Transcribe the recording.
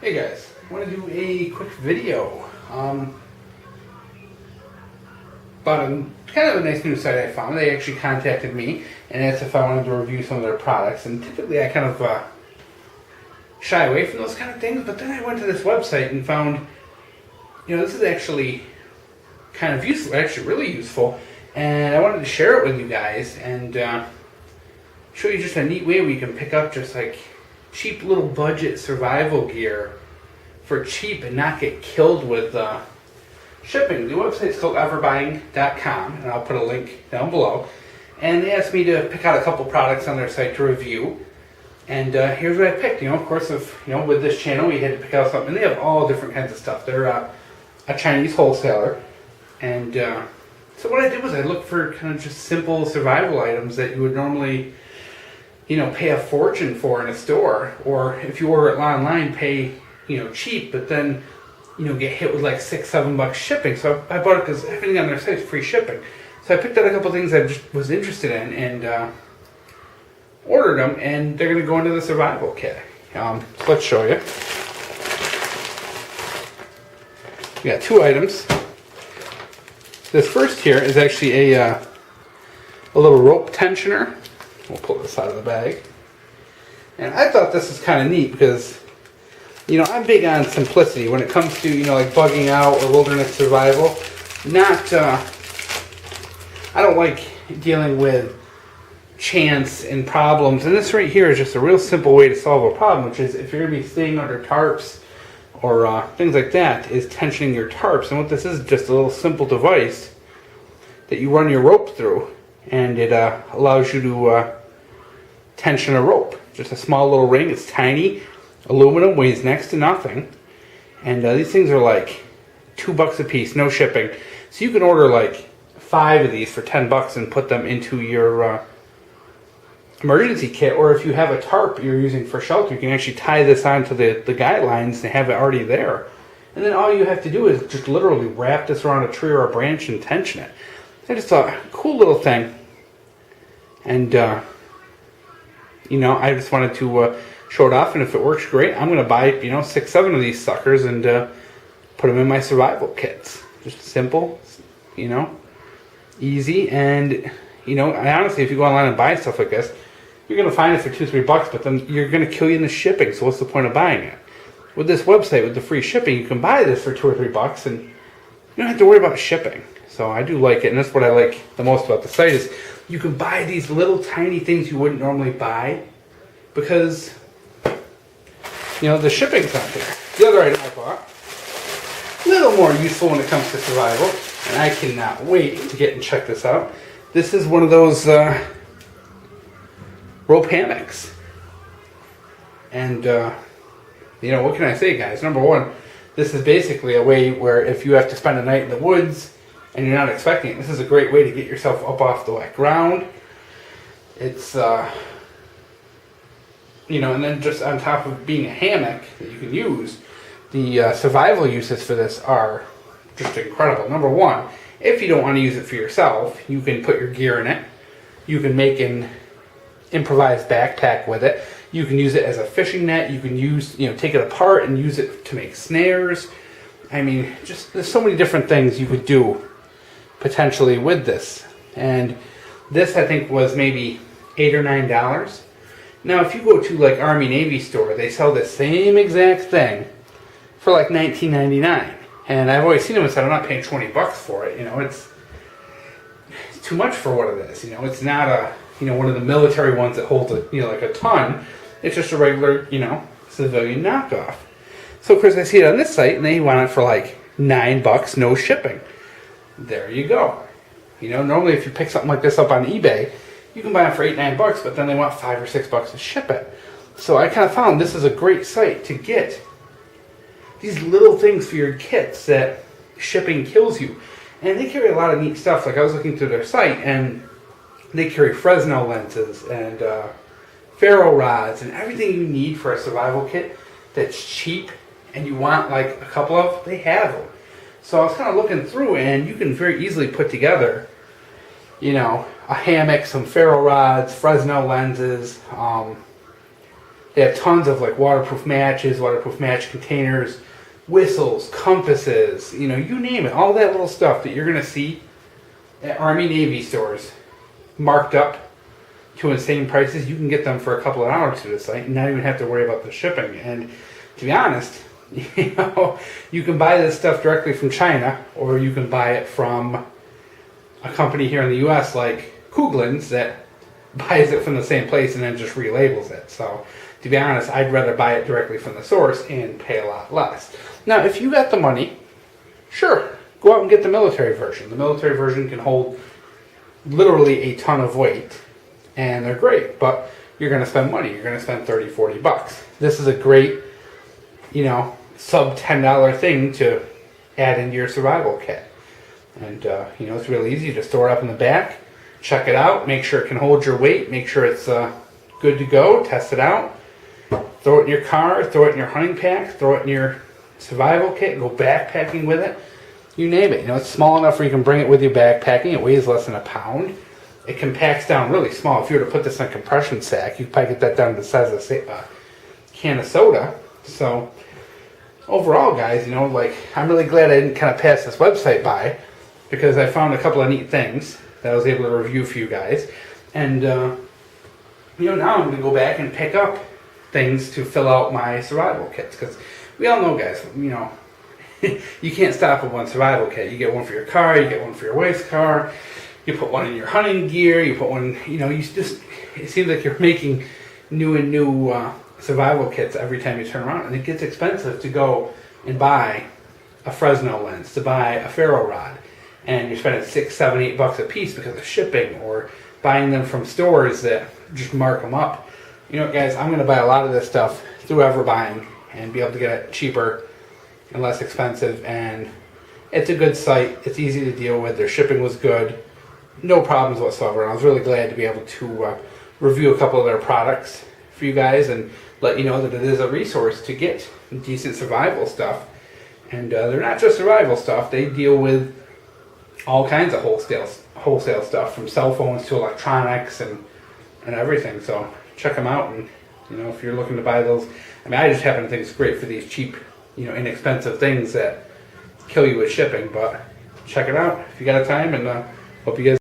Hey guys, I want to do a quick video about a kind of a nice new site I found. They actually contacted me and asked if I wanted to review some of their products, and typically I kind of shy away from those kind of things, but then I went to this website and found, this is actually kind of useful, actually really useful, and I wanted to share it with you guys and show you just a neat way where you can pick up just like cheap little budget survival gear for cheap and not get killed with shipping. The website's called everbuying.com, and I'll put a link down below. And they asked me to pick out a couple products on their site to review. And here's what I picked. Of course, with this channel, we had to pick out something. And they have all different kinds of stuff. They're a Chinese wholesaler. And so what I did was I looked for kind of just simple survival items that you would normally pay a fortune for in a store, or if you order it online, pay, cheap, but then, get hit with like $6-7 shipping. So I bought it because everything on their site is free shipping. So I picked out a couple things I just was interested in and ordered them, and they're going to go into the survival kit. So let's show you. We got two items. This first here is actually a little rope tensioner. We'll pull this out of the bag. And I thought this was kind of neat because, I'm big on simplicity when it comes to, like bugging out or wilderness survival. I don't like dealing with chance and problems. And this right here is just a real simple way to solve a problem, which is if you're going to be staying under tarps or things like that, is tensioning your tarps. And what this is just a little simple device that you run your rope through. And it allows you to tension a rope. Just a small little ring. It's tiny. Aluminum, weighs next to nothing. And these things are like $2 a piece, no shipping. So you can order like 5 of these for $10 and put them into your emergency kit. Or if you have a tarp you're using for shelter, you can actually tie this onto the guidelines and have it already there. And then all you have to do is just literally wrap this around a tree or a branch and tension it. I just thought, cool little thing. And, I just wanted to show it off, and if it works great, I'm going to buy, 6-7 of these suckers and put them in my survival kits. Just simple, easy, and, I honestly, if you go online and buy stuff like this, you're going to find it for $2-3, but then you're going to kill you in the shipping, so what's the point of buying it? With this website, with the free shipping, you can buy this for $2 or $3, and you don't have to worry about shipping. So I do like it, and that's what I like the most about the site is you can buy these little tiny things you wouldn't normally buy because, the shipping's not there. The other item I bought, a little more useful when it comes to survival, and I cannot wait to get and check this out. This is one of those rope hammocks. And, what can I say, guys? Number one, this is basically a way where if you have to spend a night in the woods and you're not expecting it, this is a great way to get yourself up off the wet ground. It's, and then just on top of being a hammock that you can use, the survival uses for this are just incredible. Number one, if you don't want to use it for yourself, you can put your gear in it. You can make an improvised backpack with it. You can use it as a fishing net. You can use, take it apart and use it to make snares. I mean, just there's so many different things you could do potentially with this. And this, I think, was maybe $8 or $9. Now, if you go to like Army Navy store, they sell the same exact thing for like $19.99. And I've always seen them and said, I'm not paying $20 for it. It's too much for what it is. It's not a, one of the military ones that holds a, like a ton. It's just a regular, civilian knockoff. So, of course, I see it on this site, and they want it for like $9, no shipping. There you go. Normally if you pick something like this up on eBay, you can buy it for $8-9, but then they want $5 or $6 to ship it. So I kind of found this is a great site to get these little things for your kits that shipping kills you. And they carry a lot of neat stuff. Like I was looking through their site, and they carry Fresnel lenses and ferro rods and everything you need for a survival kit that's cheap and you want like a couple of, they have them. So I was kind of looking through, and you can very easily put together, a hammock, some ferro rods, Fresnel lenses, They have tons of like waterproof matches, waterproof match containers, whistles, compasses, you name it. All that little stuff that you're going to see at Army Navy stores marked up to insane prices. You can get them for a couple of dollars through the site and not even have to worry about the shipping. And to be honest, you can buy this stuff directly from China, or you can buy it from a company here in the US like Kuglins that buys it from the same place and then just relabels it. So to be honest, I'd rather buy it directly from the source and pay a lot less. Now, if you got the money, sure, go out and get the military version. The military version can hold literally a ton of weight, and they're great, but you're going to spend money. You're going to spend $30-$40. This is a great, sub $10 thing to add into your survival kit. And, it's really easy to store it up in the back, check it out, make sure it can hold your weight, make sure it's good to go, test it out, throw it in your car, throw it in your hunting pack, throw it in your survival kit, go backpacking with it, you name it. It's small enough where you can bring it with you backpacking. It weighs less than a pound. It compacts down really small. If you were to put this in a compression sack, you could probably get that down to the size of a can of soda. So overall, guys, I'm really glad I didn't kind of pass this website by, because I found a couple of neat things that I was able to review for you guys. And, now I'm going to go back and pick up things to fill out my survival kits. Because we all know, guys, you can't stop with one survival kit. You get one for your car, you get one for your wife's car, you put one in your hunting gear, you put one, it seems like you're making new survival kits every time you turn around. And it gets expensive to go and buy a Fresno lens, to buy a ferro rod. And you're spending $6, $7, $8 a piece because of shipping, or buying them from stores that just mark them up. Guys, I'm going to buy a lot of this stuff through Everbuying and be able to get it cheaper and less expensive. And it's a good site. It's easy to deal with. Their shipping was good. No problems whatsoever. And I was really glad to be able to review a couple of their products for you guys and let you know that it is a resource to get decent survival stuff. And they're not just survival stuff. They deal with all kinds of wholesale stuff, from cell phones to electronics and everything. So check them out, and if you're looking to buy those, I just happen to think it's great for these cheap, inexpensive things that kill you with shipping. But check it out if you got time, and hope you guys